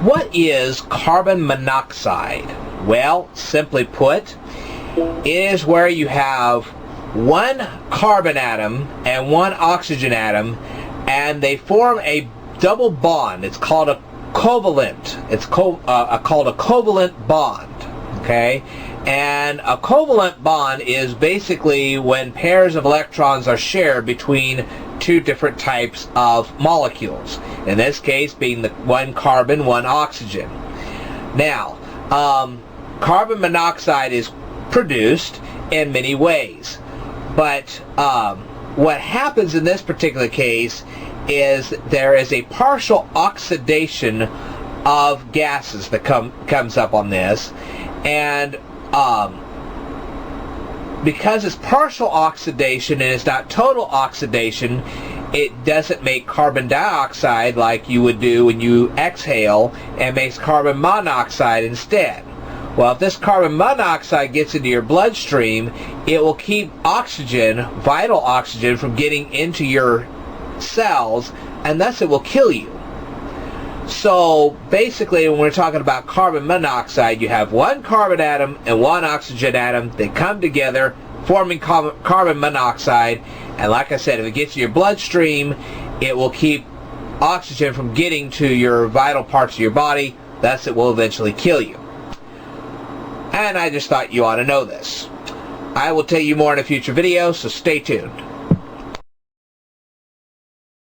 What is carbon monoxide? Well, simply put, it is where you have one carbon atom and one oxygen atom, and they form a double bond. It's called a covalent. It's called a covalent bond. Okay, and a covalent bond is basically when pairs of electrons are shared between two different types of molecules. In this case, being the one carbon, one oxygen. Now, carbon monoxide is produced in many ways, but what happens in this particular case is there is a partial oxidation of gases that comes up on this, and because it's partial oxidation and it's not total oxidation, it doesn't make carbon dioxide like you would do when you exhale, and makes carbon monoxide instead. Well, if this carbon monoxide gets into your bloodstream, it will keep oxygen, vital oxygen, from getting into your cells, and thus it will kill you. So basically, when we're talking about carbon monoxide, you have one carbon atom and one oxygen atom. They come together, forming carbon monoxide, and like I said, if it gets in your bloodstream, it will keep oxygen from getting to your vital parts of your body, thus it will eventually kill you. And I just thought you ought to know this. I will tell you more in a future video, so stay tuned.